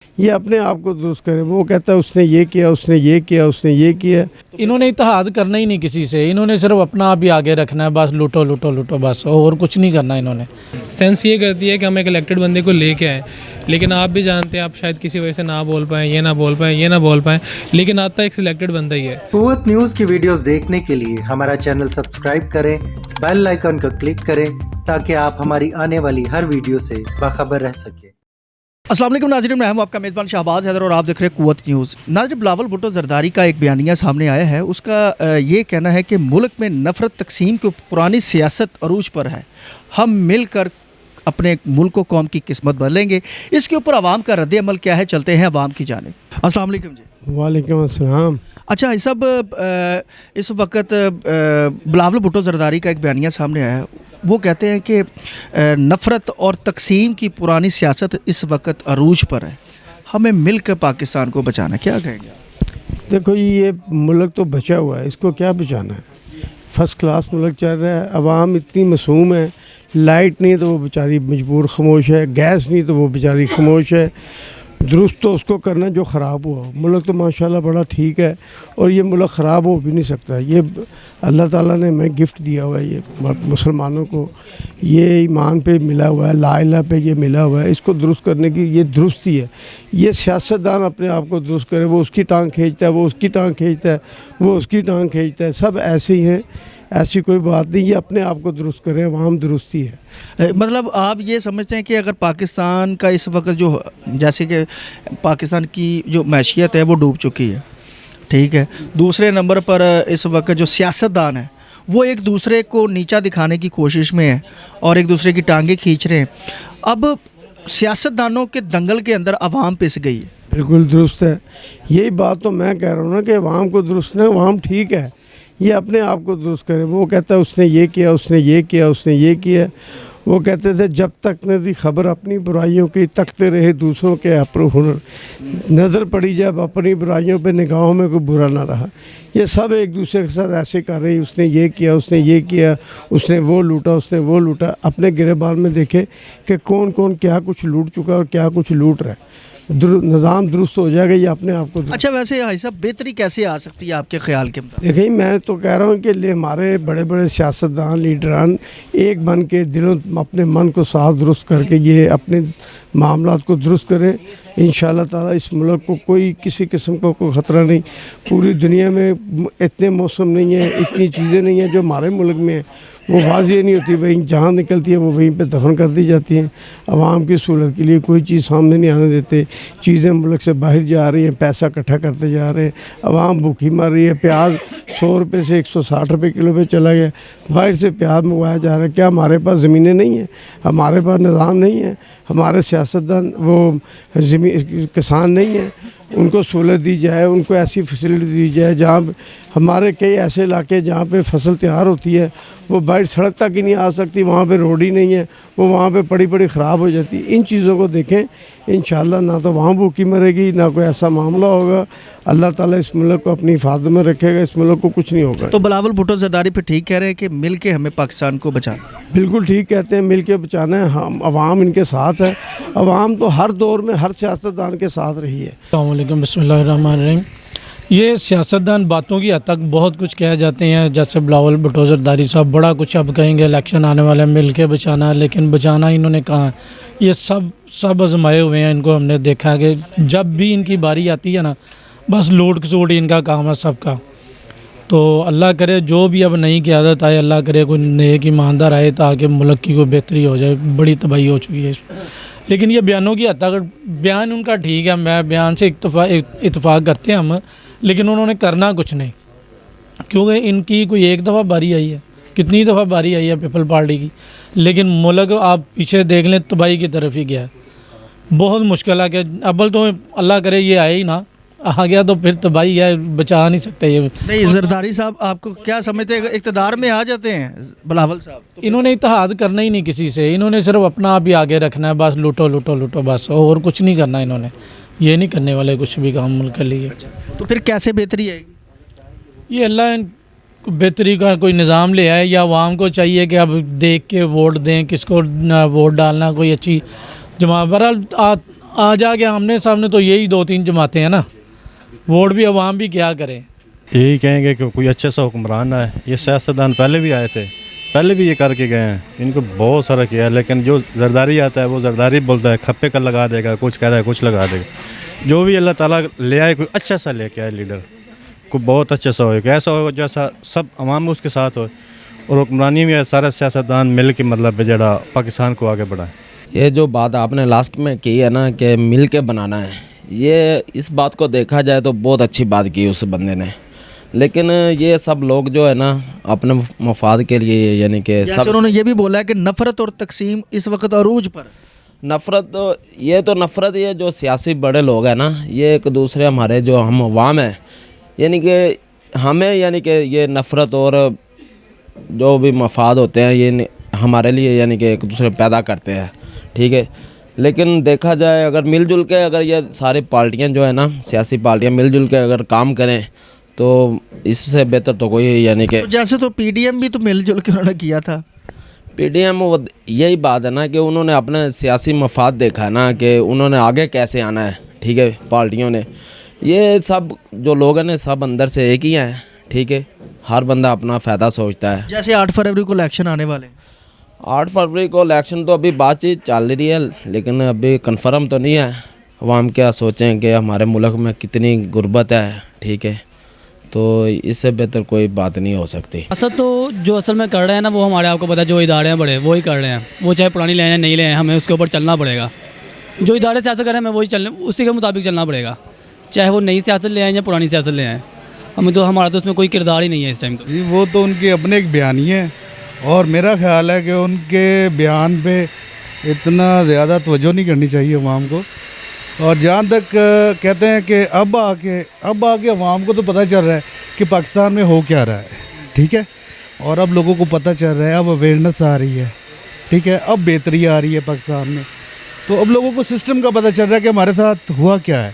یہ اپنے آپ کو درست کرے. وہ کہتا ہے اس نے یہ کیا, اس نے یہ کیا, اس نے یہ کیا. انہوں نے اتحاد کرنا ہی نہیں کسی سے, انہوں نے صرف اپنا آپ ہی آگے رکھنا ہے, بس لوٹو لوٹو لوٹو بس, اور کچھ نہیں کرنا انہوں نے. سینس یہ کرتی ہے کہ ہم ایک الیکٹڈ بندے کو لے کے آئیں, لیکن آپ بھی جانتے ہیں آپ شاید کسی وجہ سے نہ بول پائیں, یہ نہ بول پائیں, یہ نہ بول پائیں, لیکن آتا ایک سلیکٹڈ بندہ ہی ہے. قوت نیوز کی ویڈیوز دیکھنے کے لیے ہمارا چینل سبسکرائب کریں, بیل آئیکن کو کلک کریں تاکہ آپ ہماری آنے والی ہر ویڈیو سے باخبر رہ سکیں. السلام علیکم ناظرین, میں ہوں آپ کا میزبان شہباز حیدر اور آپ دیکھ رہے ہیں قوت نیوز. ناظرین, بلاول بھٹو زرداری کا ایک بیانیہ سامنے آیا ہے. اس کا یہ کہنا ہے کہ ملک میں نفرت تقسیم کی پرانی سیاست عروج پر ہے, ہم مل کر اپنے ملک و قوم کی قسمت بدلیں گے. اس کے اوپر عوام کا رد عمل کیا ہے, چلتے ہیں عوام کی جانب. السلام علیکم جی. وعلیکم السلام. اچھا, اس سب اس وقت بلاول بھٹو زرداری کا ایک بیانیہ سامنے آیا ہے. وہ کہتے ہیں کہ نفرت اور تقسیم کی پرانی سیاست اس وقت عروج پر ہے, ہمیں مل کر پاکستان کو بچانا. کیا کہیں گے؟ دیکھو یہ ملک تو بچا ہوا ہے, اس کو کیا بچانا ہے؟ فرسٹ کلاس ملک چل رہا ہے, عوام اتنی معصوم ہے. لائٹ نہیں تو وہ بیچاری مجبور خاموش ہے, گیس نہیں تو وہ بیچاری خاموش ہے. درست تو اس کو کرنا جو خراب ہوا. ملک تو ماشاءاللہ بڑا ٹھیک ہے, اور یہ ملک خراب ہو بھی نہیں سکتا. یہ اللہ تعالیٰ نے ہمیں گفٹ دیا ہوا ہے, یہ مسلمانوں کو یہ ایمان پہ ملا ہوا ہے, لا الہ پہ یہ ملا ہوا ہے. اس کو درست کرنے کی یہ درستی ہے. یہ سیاستدان اپنے آپ کو درست کرے, وہ اس کی ٹانگ کھینچتا ہے, وہ اس کی ٹانگ کھینچتا ہے, وہ اس کی ٹانگ کھینچتا ہے. سب ایسے ہی ہیں, ایسی کوئی بات نہیں. یہ اپنے آپ کو درست کریں, عوام درستی ہے. مطلب آپ یہ سمجھتے ہیں کہ اگر پاکستان کا اس وقت جو جیسے کہ پاکستان کی جو معیشت ہے وہ ڈوب چکی ہے, ٹھیک ہے, دوسرے نمبر پر اس وقت جو سیاستدان ہیں وہ ایک دوسرے کو نیچا دکھانے کی کوشش میں ہیں اور ایک دوسرے کی ٹانگیں کھینچ رہے ہیں. اب سیاستدانوں کے دنگل کے اندر عوام پس گئی ہے. بالکل درست ہے. یہی بات تو میں کہہ رہا ہوں نا کہ عوام کو درست نہیں, عوام ٹھیک ہے, یہ اپنے آپ کو درست کرے. وہ کہتا ہے اس نے یہ کیا, اس نے یہ کیا, اس نے یہ کیا. وہ کہتے تھے جب تک نہ دی خبر اپنی برائیوں کی, تکتے رہے دوسروں کے اپر ہنر. نظر پڑی جب اپنی برائیوں پہ, نگاہوں میں کوئی برا نہ رہا. یہ سب ایک دوسرے کے ساتھ ایسے کر رہے ہیں, اس نے یہ کیا, اس نے یہ کیا, اس نے وہ لوٹا, اس نے وہ لوٹا. اپنے گریبان میں دیکھے کہ کون کون کیا کچھ لوٹ چکا اور کیا کچھ لوٹ رہا ہے. نظام درست ہو جائے گا, یہ اپنے آپ کو. اچھا, ویسے بھائی صاحب بہتری کیسے آ سکتی ہے آپ کے خیال کے مطابق؟ دیکھیں, میں تو کہہ رہا ہوں کہ ہمارے بڑے بڑے سیاستدان, لیڈران ایک بن کے دلوں اپنے من کو صاف درست کر کے یہ اپنے معاملات کو درست کریں. انشاءاللہ تعالیٰ اس ملک کو کوئی کسی قسم کا کوئی خطرہ نہیں. پوری دنیا میں اتنے موسم نہیں ہیں, اتنی چیزیں نہیں ہیں جو ہمارے ملک میں ہیں. وہ واضح نہیں ہوتی, وہیں جہاں نکلتی ہے وہ وہیں پہ دفن کر دی جاتی ہیں. عوام کی سہولت کے لیے کوئی چیز سامنے نہیں آنے دیتے. چیزیں ملک سے باہر جا رہی ہیں, پیسہ اکٹھا کرتے جا رہے ہیں, عوام بھوکی مر رہی ہے. پیاز 100 روپے سے 160 روپے کلو پہ چلا گیا. باہر سے پیاز منگوایا جا رہا ہے. کیا ہمارے پاس زمینیں نہیں ہیں, ہمارے پاس نظام نہیں ہے, ہمارے سیاستدان وہ کسان نہیں ہیں, ان کو سہولت دی جائے, ان کو ایسی فیسلٹی دی جائے. جہاں ہمارے کئی ایسے علاقے جہاں پہ فصل تیار ہوتی ہے وہ باہر سڑک تک ہی نہیں آ سکتی, وہاں پہ روڈ ہی نہیں ہے, وہ وہاں پہ پڑی پڑی خراب ہو جاتی. ان چیزوں کو دیکھیں, انشاءاللہ نہ تو وہاں بھوکی مرے گی, نہ کوئی ایسا معاملہ ہوگا. اللہ تعالیٰ اس ملک کو اپنی حفاظت میں رکھے گا, اس ملک کو کچھ نہیں ہوگا. تو بلاول بھٹو زرداری پہ ٹھیک کہہ رہے ہیں کہ مل کے ہمیں پاکستان کو بچانا. بالکل ٹھیک کہتے ہیں, مل کے بچانا ہے. ہم عوام ان کے ساتھ ہے. عوام تو ہر دور میں ہر سیاستدان کے ساتھ رہی ہے. السلام علیکم, بسم اللہ الرحمن الرحیم. یہ سیاستدان باتوں کی حد تک بہت کچھ کہہ جاتے ہیں, جیسے بلاول بھٹو زرداری صاحب بڑا کچھ اب کہیں گے الیکشن آنے والے مل کے بچانا, لیکن بچانا انہوں نے کہا. یہ سب آزمائے ہوئے ہیں, ان کو ہم نے دیکھا کہ جب بھی ان کی باری آتی ہے نا, بس لوٹ کسوٹ ان کا کام ہے سب کا. تو اللہ کرے جو بھی اب نئی قیادت آئے, اللہ کرے کوئی نیک ایماندار آئے تاکہ ملک کی کوئی بہتری ہو جائے. بڑی تباہی ہو چکی ہے. لیکن یہ بیانوں کی حد تک, بیان ان کا ٹھیک ہے, میں بیان سے اتفاق کرتے ہیں ہم, لیکن انہوں نے کرنا کچھ نہیں. کیونکہ ان کی کوئی ایک دفعہ باری آئی ہے, کتنی دفعہ باری آئی ہے پیپل پارٹی کی, لیکن ملک آپ پیچھے دیکھ لیں تباہی کی طرف ہی گیا ہے. بہت مشکل ہے کہ اول تو اللہ کرے یہ آئے ہی نہ, آ گیا تو پھر تباہی ہے, بچا نہیں سکتے. یہ نہیں, زرداری صاحب آپ کو کیا سمجھتے ہیں, اقتدار میں آ جاتے ہیں بلاول صاحب, انہوں نے اتحاد کرنا ہی نہیں کسی سے, انہوں نے صرف اپنا آپ ہی آگے رکھنا ہے, بس لوٹو لوٹو لوٹو بس, اور کچھ نہیں کرنا. انہوں نے یہ نہیں کرنے والے کچھ بھی کام ملک کے لیے. تو پھر کیسے بہتری آئے گی؟ یہ اللہ بہتری کا کوئی نظام لے آئے, یا عوام کو چاہیے کہ اب دیکھ کے ووٹ دیں, کس کو ووٹ ڈالنا, کوئی اچھی جماعت. بہرحال आ जाके आमने सामने तो यही 2-3 जमातें हैं ना, वोट भी अवाम भी क्या करें। यही कहेंगे कि कोई अच्छा सा हुक्मरान आए। ये सियासतदान पहले भी आए थे, पहले भी ये करके गए हैं, इनको बहुत सारा किया है, लेकिन जो जरदारी आता है वो जरदारी बोलता है, खप्पे का लगा देगा, कुछ कहता है कुछ लगा देगा। जो भी अल्लाह ताला ले आए, कोई अच्छा सा लेके आए लीडर, कोई बहुत अच्छा सा हो, ऐसा हो जैसा सब अवाम उसके साथ हो, और हुक्मरानी में सारे सियासतदान मिल के मतलब जड़ा पाकिस्तान को आगे बढ़ाए। ये जो बात आपने लास्ट में की है ना कि मिल के बनाना है, ये इस बात को देखा जाए तो बहुत अच्छी बात की उस बंदे ने, लेकिन ये सब लोग जो है ना अपने मफाद के लिए, यानी कि जैसे उन्होंने ये भी बोला है कि नफ़रत और तकसीम इस वक्त अरूज पर। नफ़रत तो नफ़रत, ये जो सियासी बड़े लोग हैं ना, ये एक दूसरे हमारे जो हम अवाम हैं, यानी कि हमें, यानी कि ये नफ़रत और जो भी मफाद होते हैं ये हमारे लिए यानी कि एक दूसरे पैदा करते हैं, ठीक है। लेकिन देखा जाए अगर मिलजुल के अगर ये सारी पार्टियां जो है ना, सियासी पार्टियां मिलजुल के अगर काम करें तो इससे बेहतर तो कोई, यानी कि जैसे तो पीडीएम भी तो मिलजुल के उन्होंने किया था। पीडीएम वो यही बात है ना कि उन्होंने अपने सियासी मफाद देखा है ना कि उन्होंने आगे कैसे आना है, ठीक है। पार्टियों ने ये सब जो लोग हैं ना, सब अंदर से एक ही हैं, ठीक है। हर बंदा अपना फ़ायदा सोचता है। जैसे 8 फरवरी को इलेक्शन आने वाले, 8 फरवरी को इलेक्शन तो अभी बातचीत चल रही है, लेकिन अभी कंफर्म तो नहीं है। अवाम क्या सोचें कि हमारे मुल्क में कितनी गुर्बत है, ठीक है, तो इससे बेहतर कोई बात नहीं हो सकती। असल तो जो असल में कर रहे हैं ना, वो हमारे आपको पता है, जो इदारे हैं बड़े वो ही कर रहे हैं। वो चाहे पुरानी ले आए नहीं ले आए, हमें उसके ऊपर चलना पड़ेगा। जो इदारे सियासत कर रहे हैं हमें वही चलने, उसी के मुताबिक चलना पड़ेगा, चाहे वो नई सियासत ले आए या पुरानी सियासत ले आए। हमें तो, हमारा तो उसमें कोई किरदार ही नहीं है इस टाइम। तो जी वो तो उनके अपने एक बयानी है, और मेरा ख्याल है कि उनके बयान पे इतना ज़्यादा तवज्जो नहीं करनी चाहिए अवाम को। और जहाँ तक कहते हैं कि अब आके अवाम को तो पता चल रहा है कि पाकिस्तान में हो क्या रहा है, ठीक है, और अब लोगों को पता चल रहा है, अब अवेयरनेस आ रही है, ठीक है, अब बेहतरी आ रही है पाकिस्तान में। तो अब लोगों को सिस्टम का पता चल रहा है कि हमारे साथ हुआ क्या है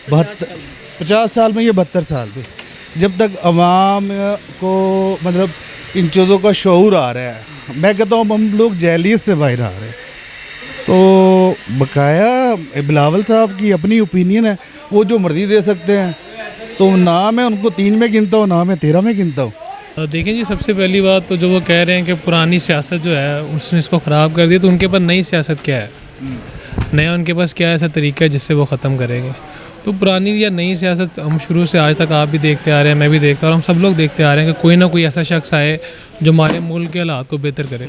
50 साल में, ये 72 साल में। जब तक अवाम को मतलब इन चीज़ों का शऊर आ रहा है, मैं कहता हूँ हम लोग जैलियत से बाहर आ रहे हैं। तो बकाया बिलावल साहब की अपनी ओपिनियन है, वो जो मर्जी दे सकते हैं। तो ना मैं उनको 3 में गिनता हूँ, ना मैं 13 में गिनता हूँ। देखें जी, सबसे पहली बात तो जो वो कह रहे हैं कि पुरानी सियासत जो है उसने इसको ख़राब कर दिया, तो उनके पास नई सियासत क्या है, नया उनके पास क्या ऐसा तरीका है जिससे वो ख़त्म करेंगे। तो पुरानी या नई सियासत हम शुरू से आज तक आप भी देखते आ रहे हैं, मैं भी देखता, और हम सब लोग देखते आ रहे हैं कि कोई ना कोई ऐसा शख्स आए जो हमारे मुल्क के हालात को बेहतर करे।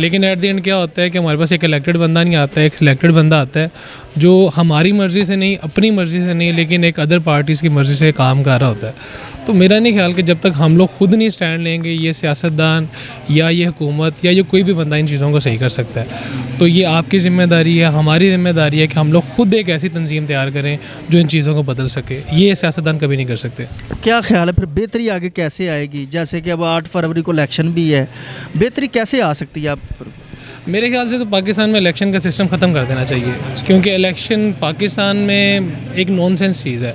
लेकिन एट द एंड क्या होता है कि हमारे पास एक इलेक्टेड बंदा नहीं आता है, एक सिलेक्टेड बंदा आता है जो हमारी मर्ज़ी से नहीं, अपनी मर्ज़ी से नहीं, लेकिन एक अदर पार्टीज़ की मर्ज़ी से काम कर रहा होता है। तो मेरा नहीं ख्याल कि जब तक हम लोग खुद नहीं स्टैंड लेंगे, ये सियासतदान या ये हुकूमत या ये कोई भी बंदा इन चीज़ों को सही कर सकता है। तो ये आपकी ज़िम्मेदारी है, हमारी ज़िम्मेदारी है कि हम लोग खुद एक ऐसी तंजीम तैयार करें जो इन चीज़ों को बदल सके। ये सियासतदान कभी नहीं कर सकते। क्या ख्याल है फिर बेहतरी आगे कैसे आएगी? जैसे कि अब 8 फरवरी को इलेक्शन भी है, बेहतरी कैसे आ सकती है आप? मेरे ख्याल से तो पाकिस्तान में इलेक्शन का सिस्टम ख़त्म कर देना चाहिए, क्योंकि इलेक्शन पाकिस्तान में एक नॉनसेंस चीज़ है।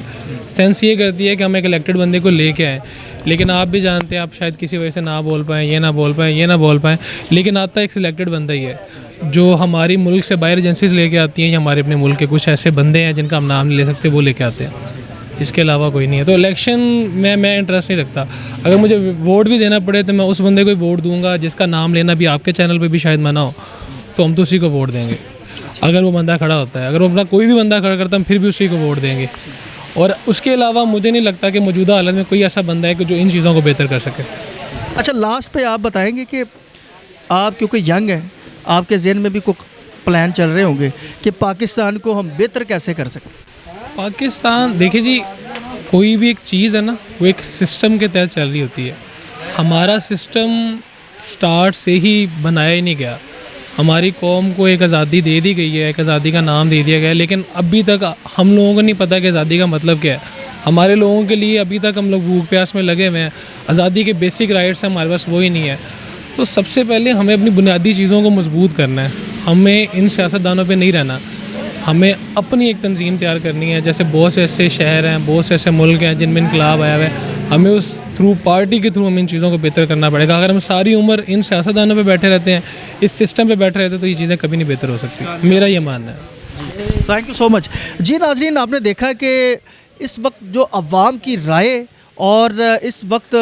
सेंस ये करती है कि हम एक इलेक्टेड बंदे को लेके आएँ, लेकिन आप भी जानते हैं, आप शायद किसी वजह से ना बोल पाएँ, ये ना बोल पाएँ, ये ना बोल पाएँ, लेकिन आता एक सिलेक्टेड बंदा ही है जो हमारी मुल्क से बाहर एजेंसीज लेके आती हैं, या हमारे अपने मुल्क के कुछ ऐसे बंदे हैं जिनका हम नाम नहीं ले सकते, वो लेके आते हैं। इसके अलावा कोई नहीं है। तो इलेक्शन में मैं इंटरेस्ट नहीं रखता। अगर मुझे वोट भी देना पड़े तो मैं उस बंदे को ही वोट दूंगा जिसका नाम लेना भी आपके चैनल पे भी शायद मना हो, तो हम तो उसी को वोट देंगे अगर वो बंदा खड़ा होता है। अगर वो अपना कोई भी बंदा खड़ा करता है हम फिर भी उसी को वोट देंगे। और उसके अलावा मुझे नहीं लगता कि मौजूदा हालत में कोई ऐसा बंदा है कि जो इन चीज़ों को बेहतर कर सके। अच्छा, लास्ट पे आप बताएंगे कि आप क्योंकि यंग हैं, आपके जहन में भी कोई प्लान चल रहे होंगे कि पाकिस्तान को हम बेहतर कैसे कर सकें? पाकिस्तान, देखिए जी, कोई भी एक चीज़ है ना, वो एक सिस्टम के तहत चल रही होती है। हमारा सिस्टम स्टार्ट से ही बनाया ही नहीं गया। हमारी कौम को एक आज़ादी दे दी गई है, एक आज़ादी का नाम दे दिया गया है, लेकिन अभी तक हम लोगों को नहीं पता कि आज़ादी का मतलब क्या है। हमारे लोगों के लिए अभी तक हम लोग भूख प्यास में लगे हुए हैं। आज़ादी के बेसिक राइट्स हैं हमारे पास, वो ही नहीं है। तो सबसे पहले हमें अपनी बुनियादी चीज़ों को मजबूत करना है। हमें इन सियासतदानों पे नहीं रहना, हमें अपनी एक तंजीम तैयार करनी है। जैसे बहुत से ऐसे शहर हैं, बहुत से ऐसे मुल्क हैं जिनमें इनकलाब आया हुआ है, हमें उस थ्रू पार्टी के थ्रू हमें इन चीज़ों को बेहतर करना पड़ेगा। अगर हम सारी उम्र इन सियासतदानों पे बैठे रहते हैं, इस सिस्टम पे बैठे रहते हैं, तो ये चीज़ें कभी नहीं बेहतर हो सकती। मेरा ये मानना है। Thank you so much. जी नाज़रीन, आपने देखा कि इस वक्त जो अवाम की राय और इस वक्त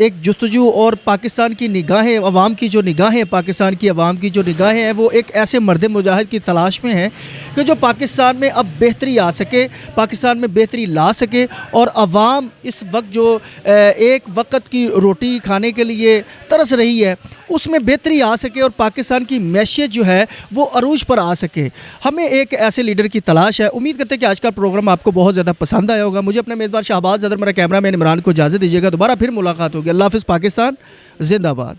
एक जुस्तजू और पाकिस्तान की निगाहें, अवाम की जो निगाहें, पाकिस्तान की अवाम की जो निगाहें हैं वो एक ऐसे मर्द मुजाहिद की तलाश में हैं कि जो पाकिस्तान में अब बेहतरी आ सके, पाकिस्तान में बेहतरी ला सके। और अवाम इस वक्त जो एक वक्त की रोटी खाने के लिए तरस रही है उसमें बेहतरी आ सके और पाकिस्तान की मैशियत जो है वो अरूज पर आ सके। हमें एक ऐसे लीडर की तलाश है। उम्मीद करते हैं कि आज का प्रोग्राम आपको बहुत ज़्यादा पसंद आया होगा। मुझे अपने मेज़बान शाहबाज अदर, मेरा कैमरा मैन इमरान को इजाज़त दीजिएगा। दोबारा फिर मुलाकात होगी। अल्लाह हाफ़िज़। पाकिस्तान जिंदाबाद।